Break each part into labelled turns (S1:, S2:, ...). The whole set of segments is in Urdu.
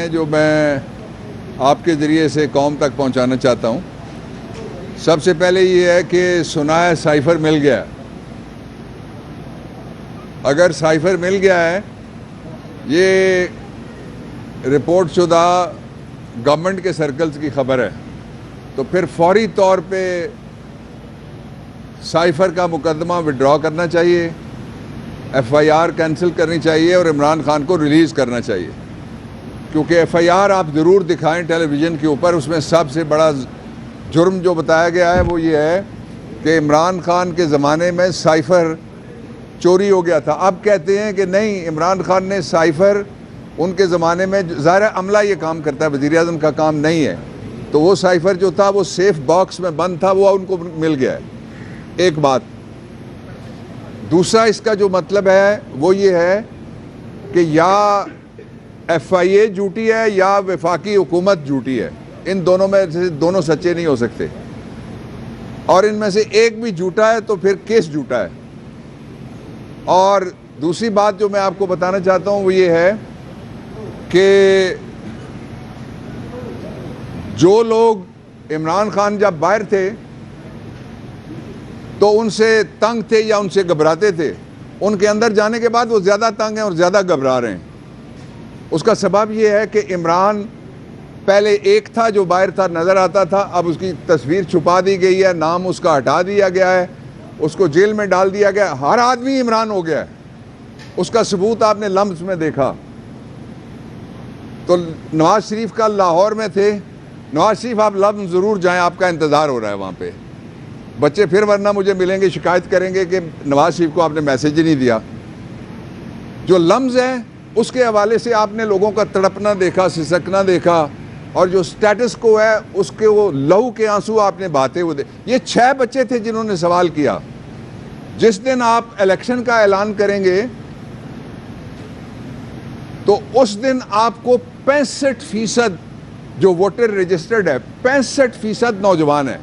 S1: ہیں جو میں آپ کے ذریعے سے قوم تک پہنچانا چاہتا ہوں. سب سے پہلے یہ ہے کہ سنا ہے سائفر مل گیا. اگر سائفر مل گیا ہے، یہ رپورٹ شدہ گورنمنٹ کے سرکلز کی خبر ہے، تو پھر فوری طور پہ سائفر کا مقدمہ وڈرا کرنا چاہیے، ایف آئی آر کینسل کرنی چاہیے اور عمران خان کو ریلیز کرنا چاہیے. کیونکہ ایف آئی آر آپ ضرور دکھائیں ٹیلی ویژن کے اوپر، اس میں سب سے بڑا جرم جو بتایا گیا ہے وہ یہ ہے کہ عمران خان کے زمانے میں سائفر چوری ہو گیا تھا. اب کہتے ہیں کہ نہیں، عمران خان نے سائفر ان کے زمانے میں، ظاہر عملہ یہ کام کرتا ہے، وزیر اعظم کا کام نہیں ہے، تو وہ سائفر جو تھا وہ سیف باکس میں بند تھا، وہ ان کو مل گیا ہے. ایک بات. دوسرا اس کا جو مطلب ہے وہ یہ ہے کہ یا ایف آئی اے جھوٹی ہے یا وفاقی حکومت جھوٹی ہے. ان دونوں میں سے دونوں سچے نہیں ہو سکتے، اور ان میں سے ایک بھی جھوٹا ہے تو پھر کیس جھوٹا ہے. اور دوسری بات جو میں آپ کو بتانا چاہتا ہوں وہ یہ ہے کہ جو لوگ عمران خان جب باہر تھے تو ان سے تنگ تھے یا ان سے گھبراتے تھے، ان کے اندر جانے کے بعد وہ زیادہ تنگ ہیں اور زیادہ گھبرا رہے ہیں. اس کا سبب یہ ہے کہ عمران پہلے ایک تھا جو باہر تھا، نظر آتا تھا، اب اس کی تصویر چھپا دی گئی ہے، نام اس کا ہٹا دیا گیا ہے، اس کو جیل میں ڈال دیا گیا. ہر آدمی عمران ہو گیا ہے. اس کا ثبوت آپ نے لمز میں دیکھا. تو نواز شریف کا لاہور میں تھے. نواز شریف آپ لمز ضرور جائیں، آپ کا انتظار ہو رہا ہے وہاں پہ. بچے پھر ورنہ مجھے ملیں گے، شکایت کریں گے کہ نواز شریف کو آپ نے میسیج ہی نہیں دیا. جو لمز ہے اس کے حوالے سے آپ نے لوگوں کا تڑپنا دیکھا، سسکنا دیکھا، اور جو سٹیٹس کو ہے اس کے وہ لہو کے آنسو آپ نے بہاتے ہوئے دیکھے. یہ 6 بچے تھے جنہوں نے سوال کیا. جس دن آپ الیکشن کا اعلان کریں گے تو اس دن آپ کو 65% جو ووٹر رجسٹرڈ ہے، 65% نوجوان ہے.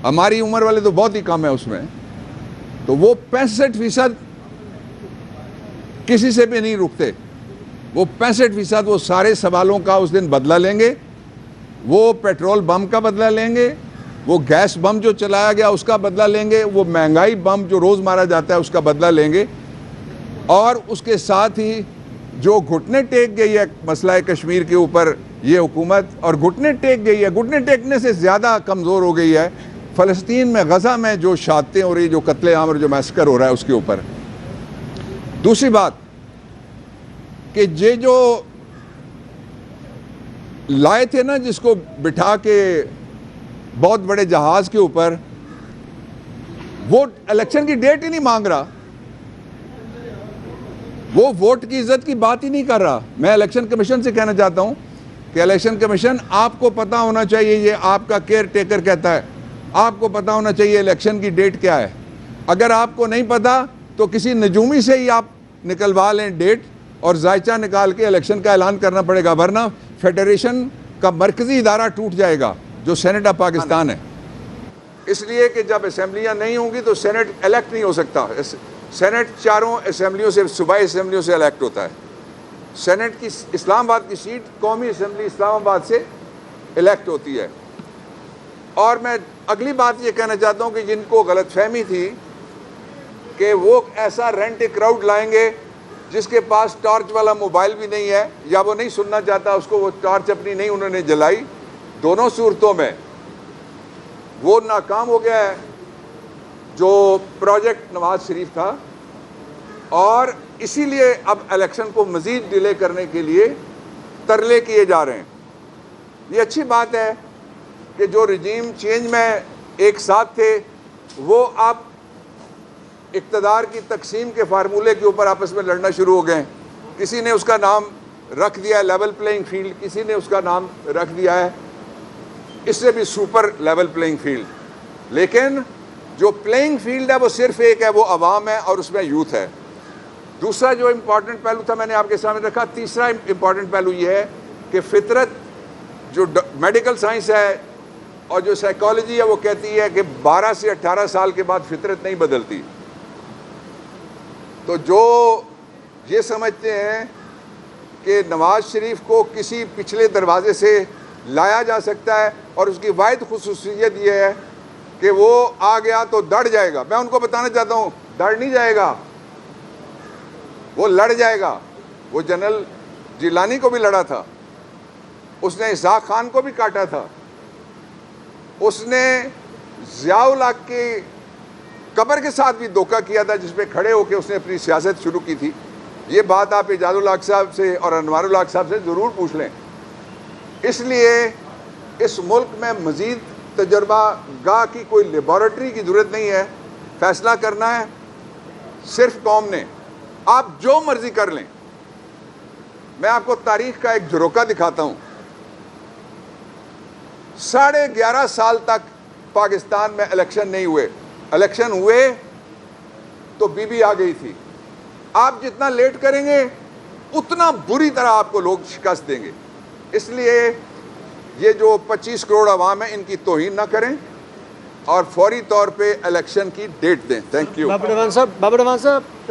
S1: ہماری عمر والے تو بہت ہی کم ہے اس میں. تو وہ 65% کسی سے بھی نہیں رکتے. وہ 65% وہ سارے سوالوں کا اس دن بدلہ لیں گے. وہ پیٹرول بم کا بدلہ لیں گے، وہ گیس بم جو چلایا گیا اس کا بدلہ لیں گے، وہ مہنگائی بم جو روز مارا جاتا ہے اس کا بدلہ لیں گے. اور اس کے ساتھ ہی جو گھٹنے ٹیک گئی ہے مسئلہ کشمیر کے اوپر یہ حکومت، اور گھٹنے ٹیک گئی ہے، گھٹنے ٹیکنے سے زیادہ کمزور ہو گئی ہے فلسطین میں، غزہ میں جو شہادتیں ہو رہی، جو قتل عام اور جو میسکر ہو رہا ہے اس کے اوپر. دوسری بات کہ یہ جو لائے تھے نا جس کو بٹھا کے بہت بڑے جہاز کے اوپر، وہ الیکشن کی ڈیٹ ہی نہیں مانگ رہا، وہ ووٹ کی عزت کی بات ہی نہیں کر رہا. میں الیکشن کمیشن سے کہنا چاہتا ہوں کہ الیکشن کمیشن، آپ کو پتا ہونا چاہیے، یہ آپ کا کیئر ٹیکر کہتا ہے، آپ کو پتا ہونا چاہیے الیکشن کی ڈیٹ کیا ہے. اگر آپ کو نہیں پتا تو کسی نجومی سے ہی آپ نکلوا لیں ڈیٹ، اور ذائچہ نکال کے الیکشن کا اعلان کرنا پڑے گا، ورنہ فیڈریشن کا مرکزی ادارہ ٹوٹ جائے گا جو سینٹ آف پاکستان ہے. اس لیے کہ جب اسمبلیاں نہیں ہوں گی تو سینٹ الیکٹ نہیں ہو سکتا. سینٹ 4 اسمبلیوں سے، صوبائی اسمبلیوں سے الیکٹ ہوتا ہے. سینٹ کی اسلام آباد کی سیٹ قومی اسمبلی اسلام آباد سے الیکٹ ہوتی ہے. اور میں اگلی بات یہ کہنا چاہتا ہوں کہ جن کو غلط فہمی تھی کہ وہ ایسا رینٹ اے کراؤڈ لائیں گے جس کے پاس ٹارچ والا موبائل بھی نہیں ہے، یا وہ نہیں سننا چاہتا، اس کو وہ ٹارچ اپنی نہیں انہوں نے جلائی، دونوں صورتوں میں وہ ناکام ہو گیا ہے جو پروجیکٹ نواز شریف تھا. اور اسی لیے اب الیکشن کو مزید ڈیلے کرنے کے لیے ترلے کیے جا رہے ہیں. یہ اچھی بات ہے کہ جو رجیم چینج میں ایک ساتھ تھے وہ آپ اقتدار کی تقسیم کے فارمولے کے اوپر آپس میں لڑنا شروع ہو گئے. کسی نے اس کا نام رکھ دیا ہے لیول پلینگ فیلڈ، کسی نے اس کا نام رکھ دیا ہے اس سے بھی سپر لیول پلینگ فیلڈ. لیکن جو پلینگ فیلڈ ہے وہ صرف ایک ہے، وہ عوام ہے اور اس میں یوتھ ہے. دوسرا جو امپورٹنٹ پہلو تھا میں نے آپ کے سامنے رکھا. تیسرا امپورٹنٹ پہلو یہ ہے کہ فطرت، جو میڈیکل سائنس ہے اور جو سائیکالوجی ہے، وہ کہتی ہے کہ 12 سے 18 سال کے بعد فطرت نہیں بدلتی. تو جو یہ سمجھتے ہیں کہ نواز شریف کو کسی پچھلے دروازے سے لایا جا سکتا ہے اور اس کی واحد خصوصیت یہ ہے کہ وہ آ گیا تو دڑ جائے گا. میں ان کو بتانا چاہتا ہوں دڑ نہیں جائے گا, وہ لڑ جائے گا. وہ جنرل جیلانی کو بھی لڑا تھا, اس نے اسحاق خان کو بھی کاٹا تھا, اس نے ضیاء الحق کی قبر کے ساتھ بھی دھوکہ کیا تھا جس پہ کھڑے ہو کے اس نے اپنی سیاست شروع کی تھی. یہ بات آپ اعجاز الحق صاحب سے اور انوار الحق صاحب سے ضرور پوچھ لیں. اس لیے اس ملک میں مزید تجربہ گاہ کی کوئی لیبارٹری کی ضرورت نہیں ہے. فیصلہ کرنا ہے صرف قوم نے. آپ جو مرضی کر لیں. میں آپ کو تاریخ کا ایک جھروکا دکھاتا ہوں. 11.5 سال تک پاکستان میں الیکشن نہیں ہوئے. الیکشن ہوئے تو بی بی آ گئی تھی. آپ جتنا لیٹ کریں گے اتنا بری طرح آپ کو لوگ شکست دیں گے. اس لیے یہ جو 25 کروڑ عوام ہیں ان کی توہین نہ کریں اور فوری طور پہ الیکشن کی ڈیٹ دیں. Thank you.
S2: بابر رحمان صاحب